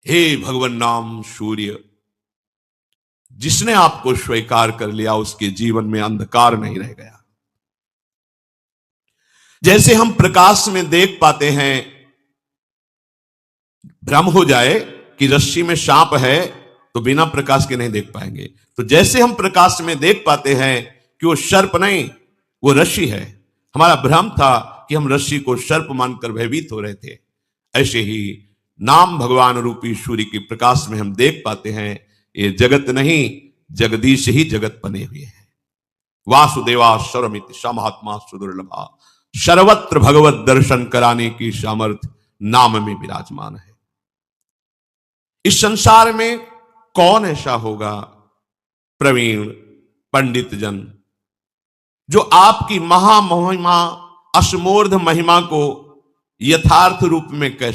हे भगवान नाम सूर्य, जिसने आपको स्वीकार कर लिया उसके जीवन में अंधकार नहीं रह गया। जैसे हम प्रकाश में देख पाते हैं, भ्रम हो जाए कि रस्सी में सांप है तो बिना प्रकाश के नहीं देख पाएंगे, तो जैसे हम प्रकाश में देख पाते हैं कि वो सर्प नहीं, वो रस्सी है। हमारा भ्रम था कि हम रस्सी को सर्प मानकर भयभीत हो रहे थे। ऐसे ही नाम भगवान रूपी सूर्य के प्रकाश में हम देख पाते हैं, ये जगत नहीं, जगदीश ही जगत बने हुए हैं। वासुदेवा सर्वमिति समात्मा सुदुर्लभा, सर्वत्र भगवत दर्शन कराने की सामर्थ्य नाम में विराजमान है। इस संसार में कौन ऐसा होगा प्रवीण पंडित जन जो आपकी महामहिमा असमोर्ध महिमा को यथार्थ रूप में कह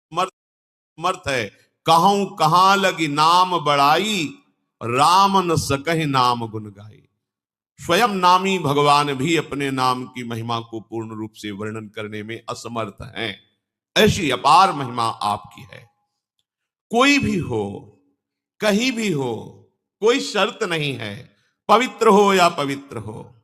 समर्थ है। कहूं कहां लगी नाम बढ़ाई, राम न सकहि नाम गुण गाई। स्वयं नामी भगवान भी अपने नाम की महिमा को पूर्ण रूप से वर्णन करने में असमर्थ हैं। ऐसी अपार महिमा आपकी है। कोई भी हो, कहीं भी हो, कोई शर्त नहीं है, पवित्र हो या पवित्र हो,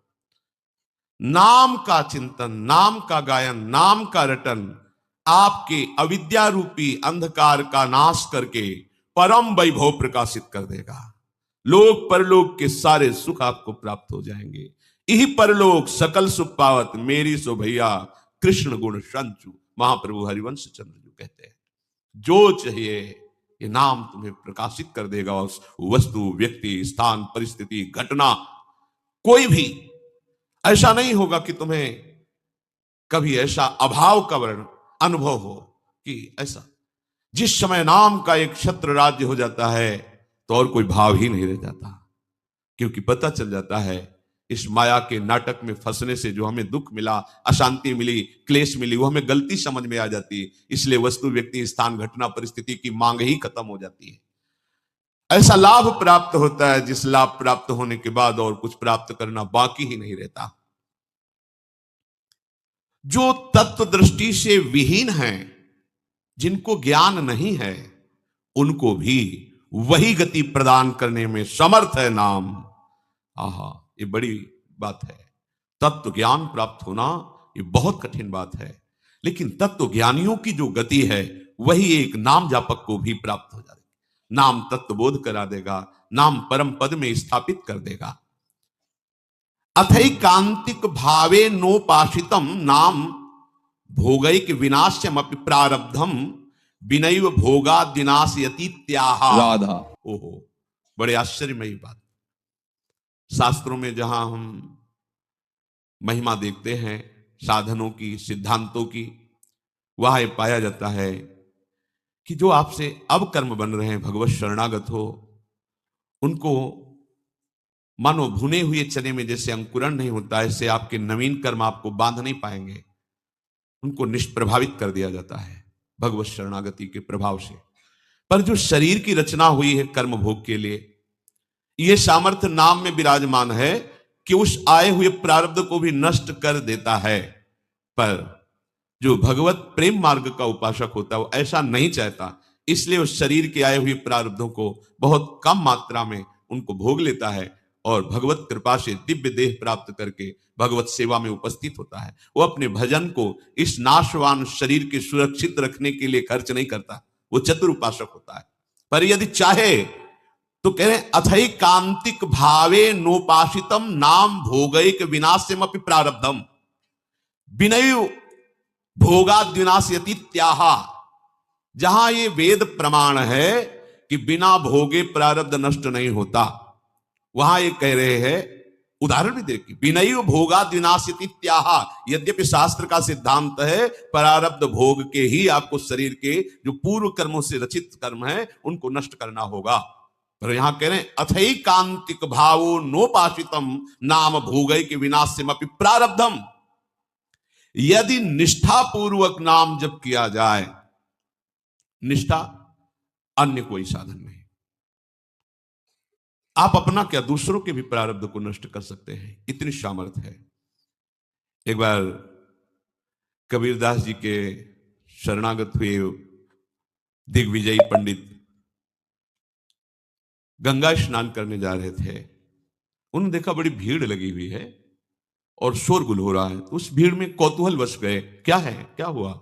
नाम का चिंतन, नाम का गायन, नाम का रटन आपके अविद्या रूपी अंधकार का नाश करके परम वैभव प्रकाशित कर देगा। लोक परलोक के सारे सुख आपको प्राप्त हो जाएंगे। यही परलोक सकल सुख पावत मेरी सो भैया, कृष्ण गुण संचु, महाप्रभु हरिवंश चंद्र जी कहते हैं। जो चाहिए ये नाम तुम्हें प्रकाशित कर देगा। उस वस्तु, व्यक्ति, स्थान, परिस्थिति, घटना, कोई भी ऐसा नहीं होगा कि तुम्हें कभी ऐसा अभाव का वर्ण अनुभव हो कि ऐसा। जिस समय नाम का एक छत्र राज्य हो जाता है तो और कोई भाव ही नहीं रह जाता, क्योंकि पता चल जाता है इस माया के नाटक में फंसने से जो हमें दुख मिला, अशांति मिली, क्लेश मिली, वो हमें गलती समझ में आ जाती है। इसलिए वस्तु, व्यक्ति, स्थान, घटना, परिस्थिति की मांग ही खत्म हो जाती है। ऐसा लाभ प्राप्त होता है जिस लाभ प्राप्त होने के बाद और कुछ प्राप्त करना बाकी ही नहीं रहता। जो तत्व दृष्टि से विहीन हैं, जिनको ज्ञान नहीं है, उनको भी वही गति प्रदान करने में समर्थ है नाम। आहा, ये बड़ी बात है। तत्व ज्ञान प्राप्त होना ये बहुत कठिन बात है, लेकिन तत्व ज्ञानियों की जो गति है वही एक नाम जापक को भी प्राप्त हो जाएगी। नाम तत्व बोध करा देगा, नाम परम पद में स्थापित कर देगा। अथैकांतिक भावे नोपाशितम नाम भोगैक विनाश्यम अपि प्रारब्धम विनैव भोगाद्विनाशयति त्याह। राधा। ओहो, बड़े आश्चर्यमयी बात। शास्त्रों में जहां हम महिमा देखते हैं साधनों की, सिद्धांतों की, वहां यह पाया जाता है कि जो आपसे अब कर्म बन रहे हैं, भगवत शरणागत हो, उनको मानो भुने हुए चने में जैसे अंकुरण नहीं होता, ऐसे आपके नवीन कर्म आपको बांध नहीं पाएंगे। उनको निष्प्रभावित कर दिया जाता है भगवत शरणागति के प्रभाव से। पर जो शरीर की रचना हुई है कर्म भोग के लिए, यह सामर्थ्य नाम में विराजमान है कि उस आए हुए प्रारब्ध को भी नष्ट कर देता है। पर जो भगवत प्रेम मार्ग का उपासक होता है वो ऐसा नहीं चाहता, इसलिए उस शरीर के आए हुए प्रारब्धों को बहुत कम मात्रा में उनको भोग लेता है और भगवत कृपा से दिव्य देह प्राप्त करके भगवत सेवा में उपस्थित होता है। वो अपने भजन को इस नाशवान शरीर के सुरक्षित रखने के लिए खर्च नहीं करता, वो चतुर उपासक होता है। पर यदि चाहे तो कह रहे अथैकांतिक भावे नोपासितम नाम भोगैक विनाश्यम अपि प्रारब्धम विनय भोगाद्विनाशयति त्याह। जहां ये वेद प्रमाण है कि बिना भोगे प्रारब्ध नष्ट नहीं होता, वहां ये कह रहे हैं, उदाहरण भी देखिए, विनय भोगाद्विनाशयति त्याह। यद्यपि शास्त्र का सिद्धांत है प्रारब्ध भोग के ही आपको शरीर के जो पूर्व कर्मों से रचित कर्म है उनको नष्ट करना होगा, पर यहां कह रहे हैं अथैकांतिक भावो नोपासितम नाम भोगैक विनाश्यम अपि प्रारब्धम। यदि निष्ठा पूर्वक नाम जप किया जाए, निष्ठा, अन्य कोई साधन नहीं, आप अपना क्या दूसरों के भी प्रारब्ध को नष्ट कर सकते हैं, इतनी सामर्थ्य है। एक बार कबीरदास जी के शरणागत हुए दिग्विजयी पंडित गंगा स्नान करने जा रहे थे। उन्होंने देखा बड़ी भीड़ लगी हुई है और शोरगुल हो रहा है, तो उस भीड़ में कौतूहल बस गए, क्या है, क्या हुआ।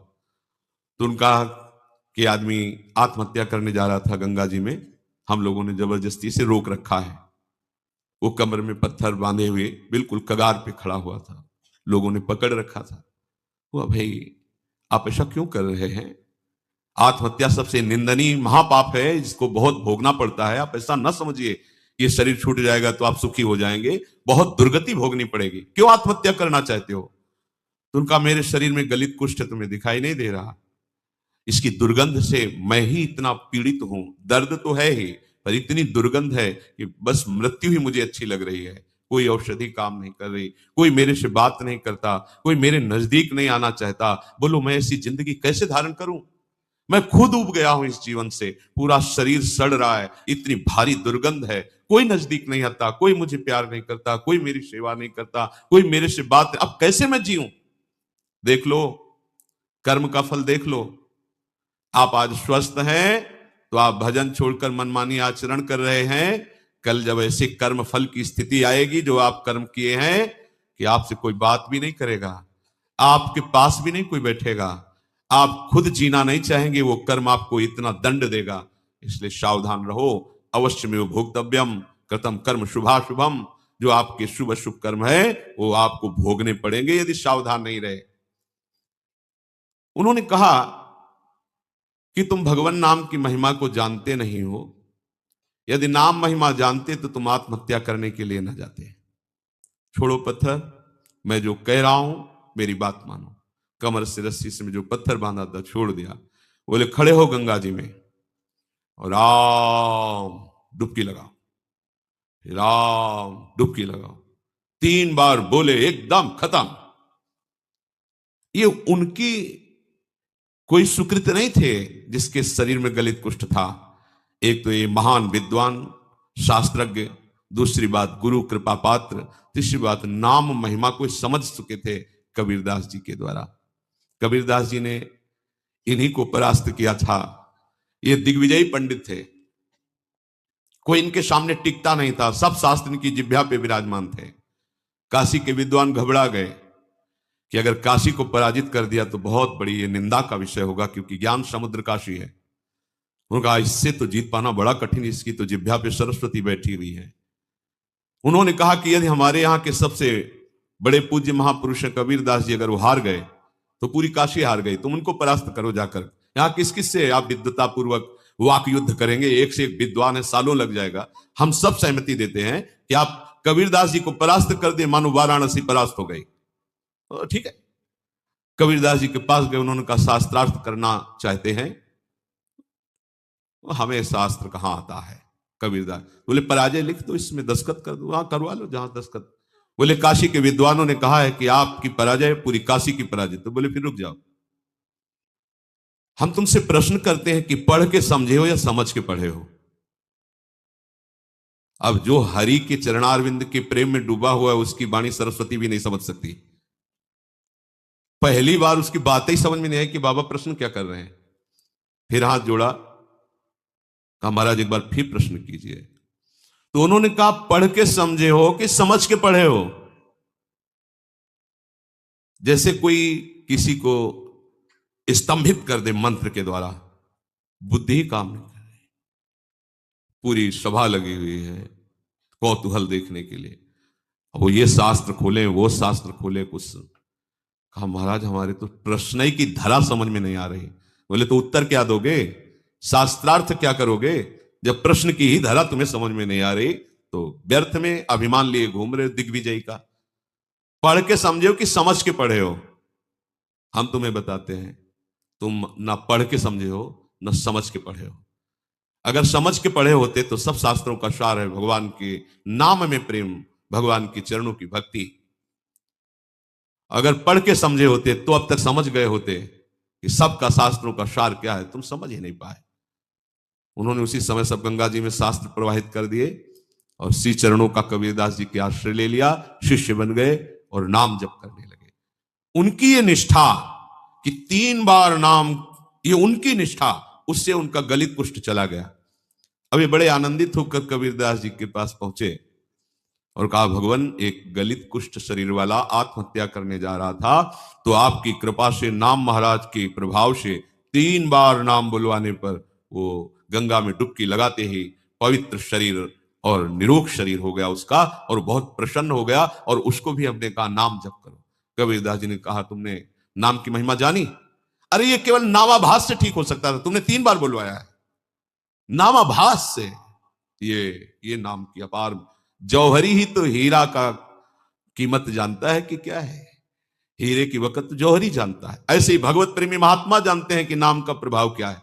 तो उनका कि आदमी आत्महत्या करने जा रहा था गंगा जी में, हम लोगों ने जबरदस्ती से रोक रखा है। वो कमर में पत्थर बांधे हुए बिल्कुल कगार पे खड़ा हुआ था, लोगों ने पकड़ रखा था। वो भाई आप ऐसा क्यों कर रहे हैं, आत्महत्या सबसे निंदनीय महापाप है, इसको बहुत भोगना पड़ता है। आप ऐसा ना समझिए ये शरीर छूट जाएगा तो आप सुखी हो जाएंगे, बहुत दुर्गति भोगनी पड़ेगी, क्यों आत्महत्या करना चाहते हो। तो उनका मेरे शरीर में गलित कुष्ठ तुम्हें दिखाई नहीं दे रहा, इसकी दुर्गंध से मैं ही इतना पीड़ित हूं, दर्द तो है ही पर इतनी दुर्गंध है कि बस मृत्यु ही मुझे अच्छी लग रही है। कोई औषधि काम नहीं कर रही, कोई मेरे से बात नहीं करता, कोई मेरे नजदीक नहीं आना चाहता। बोलो मैं ऐसी जिंदगी कैसे धारण करूं, मैं खुद उब गया हूं इस जीवन से, पूरा शरीर सड़ रहा है, इतनी भारी दुर्गंध है, कोई नजदीक नहीं आता, कोई मुझे प्यार नहीं करता, कोई मेरी सेवा नहीं करता, कोई मेरे से बात, अब कैसे मैं जीऊं। देख लो कर्म का फल देख लो, आप आज स्वस्थ हैं तो आप भजन छोड़कर मनमानी आचरण कर रहे हैं, कल जब ऐसे कर्म फल की स्थिति आएगी जो आप कर्म किए हैं कि आपसे कोई बात भी नहीं करेगा, आपके पास भी नहीं कोई बैठेगा, आप खुद जीना नहीं चाहेंगे, वो कर्म आपको इतना दंड देगा। इसलिए सावधान रहो, अवश्य में भोक्तव्यम कृतम कर्म शुभाशुभम, जो आपके शुभ शुभ कर्म है वो आपको भोगने पड़ेंगे यदि सावधान नहीं रहे। उन्होंने कहा कि तुम भगवान नाम की महिमा को जानते नहीं हो, यदि नाम महिमा जानते तो तुम आत्महत्या करने के लिए न जाते। छोड़ो पत्थर, मैं जो कह रहा हूं मेरी बात मानो। कमर से रस्सी से जो पत्थर बांधा था छोड़ दिया, बोले खड़े हो गंगा जी में और राम डुबकी लगाओ, राम डुबकी लगाओ, 3 बार बोले, एकदम खत्म। ये उनकी कोई सुकृत नहीं थे जिसके शरीर में गलित कुष्ठ था। एक तो ये महान विद्वान शास्त्रज्ञ, दूसरी बात गुरु कृपा पात्र, तीसरी बात नाम महिमा को समझ चुके थे कबीरदास जी के द्वारा। कबीरदास जी ने इन्हीं को परास्त किया था। ये दिग्विजयी पंडित थे, कोई इनके सामने टिकता नहीं था, सब शास्त्र इनकी जिह्वा पे विराजमान थे। काशी के विद्वान घबरा गए कि अगर काशी को पराजित कर दिया तो बहुत बड़ी ये निंदा का विषय होगा, क्योंकि ज्ञान समुद्र काशी है। उनका इससे तो जीत पाना बड़ा कठिन, इसकी तो जिह्वा पे सरस्वती बैठी हुई है। उन्होंने कहा कि यदि हमारे यहाँ के सबसे बड़े पूज्य महापुरुष कबीरदास जी अगर वो हार गए तो पूरी काशी हार गई, तुम उनको परास्त करो जाकर। यहाँ किस किस से आप विद्वता पूर्वक वाक युद्ध करेंगे, एक से एक विद्वान है, सालों लग जाएगा। हम सब सहमति देते हैं कि आप कबीरदास जी को परास्त कर दे, मानो वाराणसी परास्त हो गई। ठीक है, कबीरदास जी के पास गए, उन्होंने कहा शास्त्रार्थ करना चाहते हैं। हमें शास्त्र कहां आता है। कबीरदास बोले पराजय लिख दो, इसमें दस्तखत कर दो, हाँ करवा लो जहां दस्तखत। बोले काशी के विद्वानों ने कहा है कि आपकी पराजय पूरी काशी की पराजय। तो बोले फिर रुक जाओ, हम तुमसे प्रश्न करते हैं कि पढ़ के समझे हो या समझ के पढ़े हो। अब जो हरि के चरणारविंद के प्रेम में डूबा हुआ है उसकी वाणी सरस्वती भी नहीं समझ सकती। पहली बार उसकी बात ही समझ में नहीं आई कि बाबा प्रश्न क्या कर रहे हैं। फिर हाथ जोड़ा, कहा महाराज एक बार फिर प्रश्न कीजिए। तो उन्होंने कहा पढ़ के समझे हो कि समझ के पढ़े हो। जैसे कोई किसी को स्तंभित कर दे मंत्र के द्वारा, बुद्धि ही काम नहीं कर रही, पूरी सभा लगी हुई है कौतूहल देखने के लिए। वो ये शास्त्र खोले, वो शास्त्र खोले, कुछ। कहा महाराज हमारे तो प्रश्न ही की धरा समझ में नहीं आ रही। बोले तो उत्तर क्या दोगे, शास्त्रार्थ क्या करोगे, जब प्रश्न की ही धरा तुम्हें समझ में नहीं आ रही तो व्यर्थ में अभिमान लिए घूम रहे दिग्विजय का। पढ़ के समझे हो कि समझ के पढ़े हो। हम तुम्हें बताते हैं तुम ना पढ़ के समझे हो ना समझ के पढ़े हो। अगर समझ के पढ़े होते तो सब शास्त्रों का सार है भगवान के नाम में प्रेम, भगवान के चरणों की भक्ति। अगर पढ़ के समझे होते तो अब तक समझ गए होते कि सबका शास्त्रों का सार क्या है, तुम समझ ही नहीं पाए। उन्होंने उसी समय सब गंगा जी में शास्त्र प्रवाहित कर दिए और श्री चरणों का कबीरदास जी के आश्रय ले लिया, शिष्य बन गए और नाम जप करने लगे। उनकी ये निष्ठा कि 3 बार नाम, ये उनकी निष्ठा, उससे उनका गलित कुष्ठ चला गया। अब ये बड़े आनंदित होकर कबीरदास जी के पास पहुंचे और कहा, भगवान, एक गलित कुष्ठ शरीर वाला आत्महत्या करने जा रहा था, तो आपकी कृपा से, नाम महाराज के प्रभाव से 3 बार नाम बुलवाने पर वो गंगा में डुबकी लगाते ही पवित्र शरीर और निरोग शरीर हो गया उसका, और बहुत प्रसन्न हो गया। और उसको भी हमने कहा, नाम जप करो। कबीरदास जी ने कहा, तुमने नाम की महिमा जानी? अरे ये केवल नामाभास से ठीक हो सकता था, तुमने 3 बार बुलवाया है। नामाभास से ये नाम की अपार, जौहरी ही तो हीरा का कीमत जानता है कि क्या है, हीरे की वक़्त जौहरी जानता है। ऐसे ही भगवत प्रेमी महात्मा जानते हैं कि नाम का प्रभाव क्या है।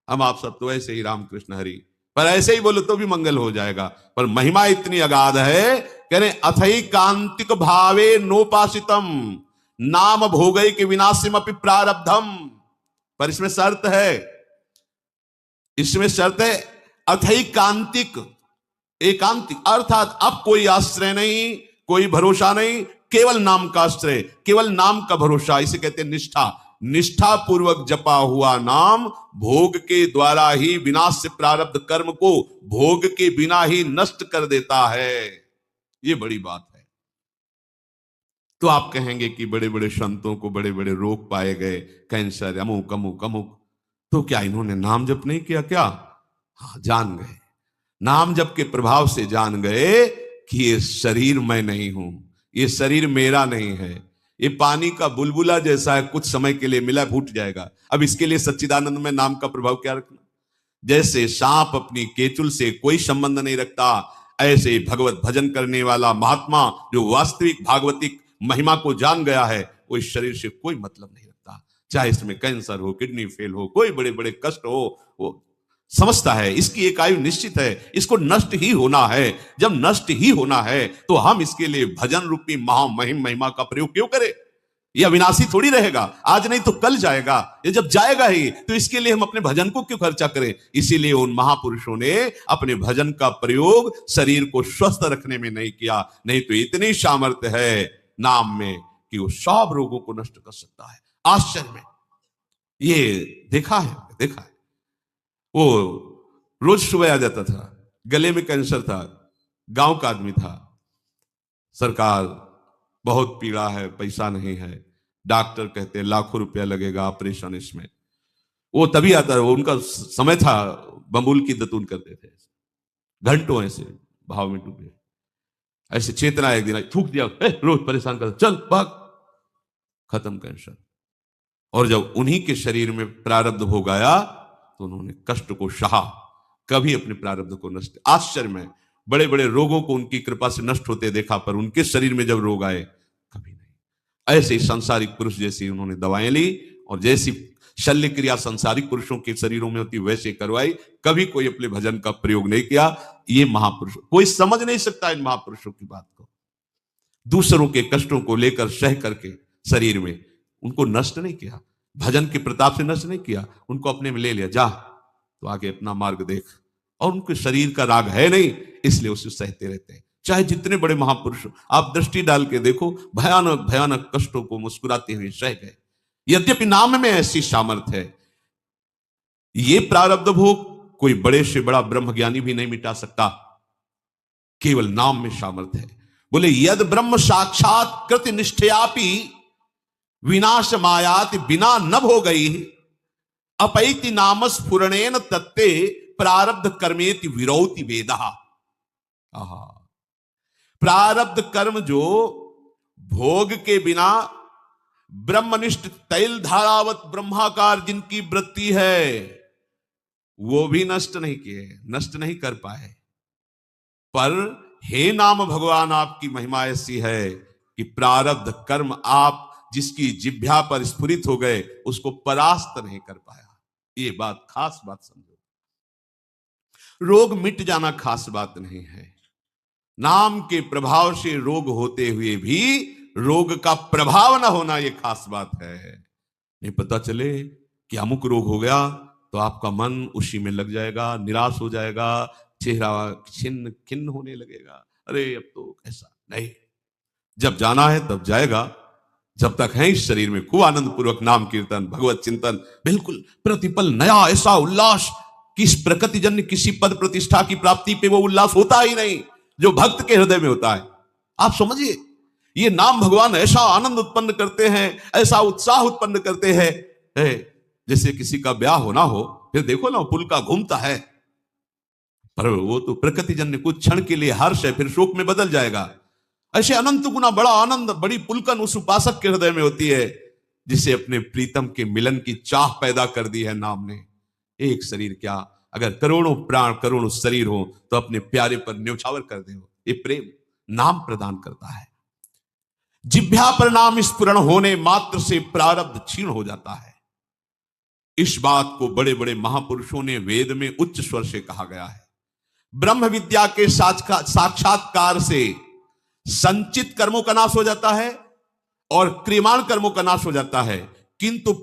हम आप सब तो ऐसे ही रामकृष्ण हरि, पर ऐसे ही बोलो तो भी मंगल हो जाएगा, पर महिमा इतनी अगाध है, कह रहे अथई कांतिक भावे नोपासितम नाम भोगई के विनाशिम अपि प्रारब्धम। पर इसमें शर्त है, अथई कांतिक, एकांतिक, अर्थात अब कोई आश्रय नहीं, कोई भरोसा नहीं, केवल नाम का आश्रय, केवल नाम का भरोसा। इसे कहते हैं निष्ठा। निष्ठा पूर्वक जपा हुआ नाम भोग के द्वारा ही विनाश से प्रारब्ध कर्म को भोग के बिना ही नष्ट कर देता है। ये बड़ी बात है। तो आप कहेंगे कि बड़े बड़े संतों को बड़े बड़े रोग पाए गए, कैंसर, अमुक अमुक अमुक, तो क्या इन्होंने नाम जप नहीं किया क्या? हाँ, जान गए, नाम जप के प्रभाव से जान गए कि ये शरीर मैं नहीं हूं, ये शरीर मेरा नहीं है, ये पानी का बुलबुला जैसा है, कुछ समय के लिए मिला, फूट जाएगा। अब इसके लिए सच्चिदानंद में नाम का प्रभाव क्या रखना? जैसे सांप अपनी केचुल से कोई संबंध नहीं रखता, ऐसे भगवत भजन करने वाला महात्मा जो वास्तविक भागवतिक महिमा को जान गया है, वो इस शरीर से कोई मतलब नहीं रखता। चाहे इसमें कैंसर हो, किडनी फेल हो, कोई बड़े बड़े कष्ट हो, वो समझता है इसकी एक आयु निश्चित है, इसको नष्ट ही होना है। जब नष्ट ही होना है तो हम इसके लिए भजन रूपी महामहिम महिमा का प्रयोग क्यों करें? यह अविनाशी थोड़ी रहेगा, आज नहीं तो कल जाएगा। ये जब जाएगा ही तो इसके लिए हम अपने भजन को क्यों खर्चा करें? इसीलिए उन महापुरुषों ने अपने भजन का प्रयोग शरीर को स्वस्थ रखने में नहीं किया। नहीं तो इतनी सामर्थ्य है नाम में कि वो सब रोगों को नष्ट कर सकता है। आश्चर्य में ये देखा है। वो रोज सुबह आ जाता था, गले में कैंसर था, गांव का आदमी था, सरकार बहुत पीड़ा है, पैसा नहीं है, डॉक्टर कहते लाखों रुपया लगेगा ऑपरेशन इसमें। वो तभी आता है, उनका समय था, बबूल की दतून करते थे, घंटों ऐसे भाव में डूबे। ऐसे चेतना एक दिन थूक दिया, रोज परेशान कर, चल भाग, खत्म कैंसर। और जब उन्हीं के शरीर में प्रारब्ध भोग आया तो उन्होंने कष्ट को सहा, कभी अपने प्रारब्ध को नष्ट। आश्चर्य में बड़े बड़े रोगों को उनकी कृपा से नष्ट होते देखा, पर उनके शरीर में जब रोग आए कभी नहीं। ऐसे ही सांसारिक पुरुष जैसी उन्होंने दवाएं ली और जैसी शल्य क्रिया सांसारिक पुरुषों के शरीरों में होती वैसे करवाई, कभी कोई अपने भजन का प्रयोग नहीं किया। ये महापुरुष, कोई समझ नहीं सकता इन महापुरुषों की बात को। दूसरों के कष्टों को लेकर सह करके शरीर में उनको नष्ट नहीं किया, भजन के प्रताप से नष्ट नहीं किया, उनको अपने में ले लिया, जा तो आगे अपना मार्ग देख। और उनके शरीर का राग है नहीं, इसलिए उसे सहते रहते हैं। चाहे जितने बड़े महापुरुष, आप दृष्टि डाल के देखो, भयानक भयानक कष्टों को मुस्कुराते हुए सह गए। यद्यपि नाम में ऐसी सामर्थ्य है, ये प्रारब्ध भोग कोई बड़े से बड़ा ब्रह्म ज्ञानी भी नहीं मिटा सकता, केवल नाम में सामर्थ्य है। बोले यद ब्रह्म साक्षात कृत निष्ठयापि विनाश मायाति बिना न हो गई अपैति नाम स्फुरणेन तत्ते प्रारब्ध कर्मेति विरौति वेदः। प्रारब्ध कर्म जो भोग के बिना ब्रह्मनिष्ठ तैल धारावत ब्रह्माकार जिनकी वृत्ति है, वो भी नष्ट नहीं किए, नष्ट नहीं कर पाए। पर हे नाम भगवान, आपकी महिमा ऐसी है कि प्रारब्ध कर्म आप जिसकी जिह्वा पर स्फुरित हो गए, उसको परास्त नहीं कर पाया। ये बात, खास बात समझो। रोग मिट जाना खास बात नहीं है, नाम के प्रभाव से रोग होते हुए भी रोग का प्रभाव न होना, यह खास बात है। नहीं पता चले कि अमुक रोग हो गया तो आपका मन उसी में लग जाएगा, निराश हो जाएगा, चेहरा छिन्न खिन्न होने लगेगा, अरे अब तो ऐसा नहीं। जब जाना है तब जाएगा, जब तक है इस शरीर में खूब आनंद पूर्वक नाम कीर्तन भगवत चिंतन, बिल्कुल प्रतिपल नया ऐसा उल्लास कि इस प्रकृति जन्य किसी पद प्रतिष्ठा की प्राप्ति पे वो उल्लास होता ही नहीं जो भक्त के हृदय में होता है। आप समझिए, ये नाम भगवान ऐसा आनंद उत्पन्न करते हैं, ऐसा उत्साह उत्पन्न करते हैं, जैसे किसी का ब्याह होना हो, फिर देखो ना पुल का घूमता है, पर वो तो प्रकृति जन्य कुछ क्षण के लिए हर्ष है, फिर शोक में बदल जाएगा। ऐसे अनंत गुना बड़ा आनंद, बड़ी पुलकन उस उपासक के हृदय में होती है जिसे अपने प्रीतम के मिलन की चाह पैदा कर दी है नाम ने। एक शरीर क्या, अगर करोड़ों प्राण करोड़ों शरीर हो तो अपने प्यारे पर न्यौछावर कर दे। ये प्रेम नाम प्रदान करता है। जिह्वा पर नाम स्फुरण होने मात्र से प्रारब्ध क्षीण हो जाता है। इस बात को बड़े बड़े महापुरुषों ने वेद में उच्च स्वर से कहा गया है। ब्रह्म विद्या के साक्षात्कार से संचित कर्मों का नाश हो जाता है और क्रियमाण कर्मों का नाश हो जाता है, किंतु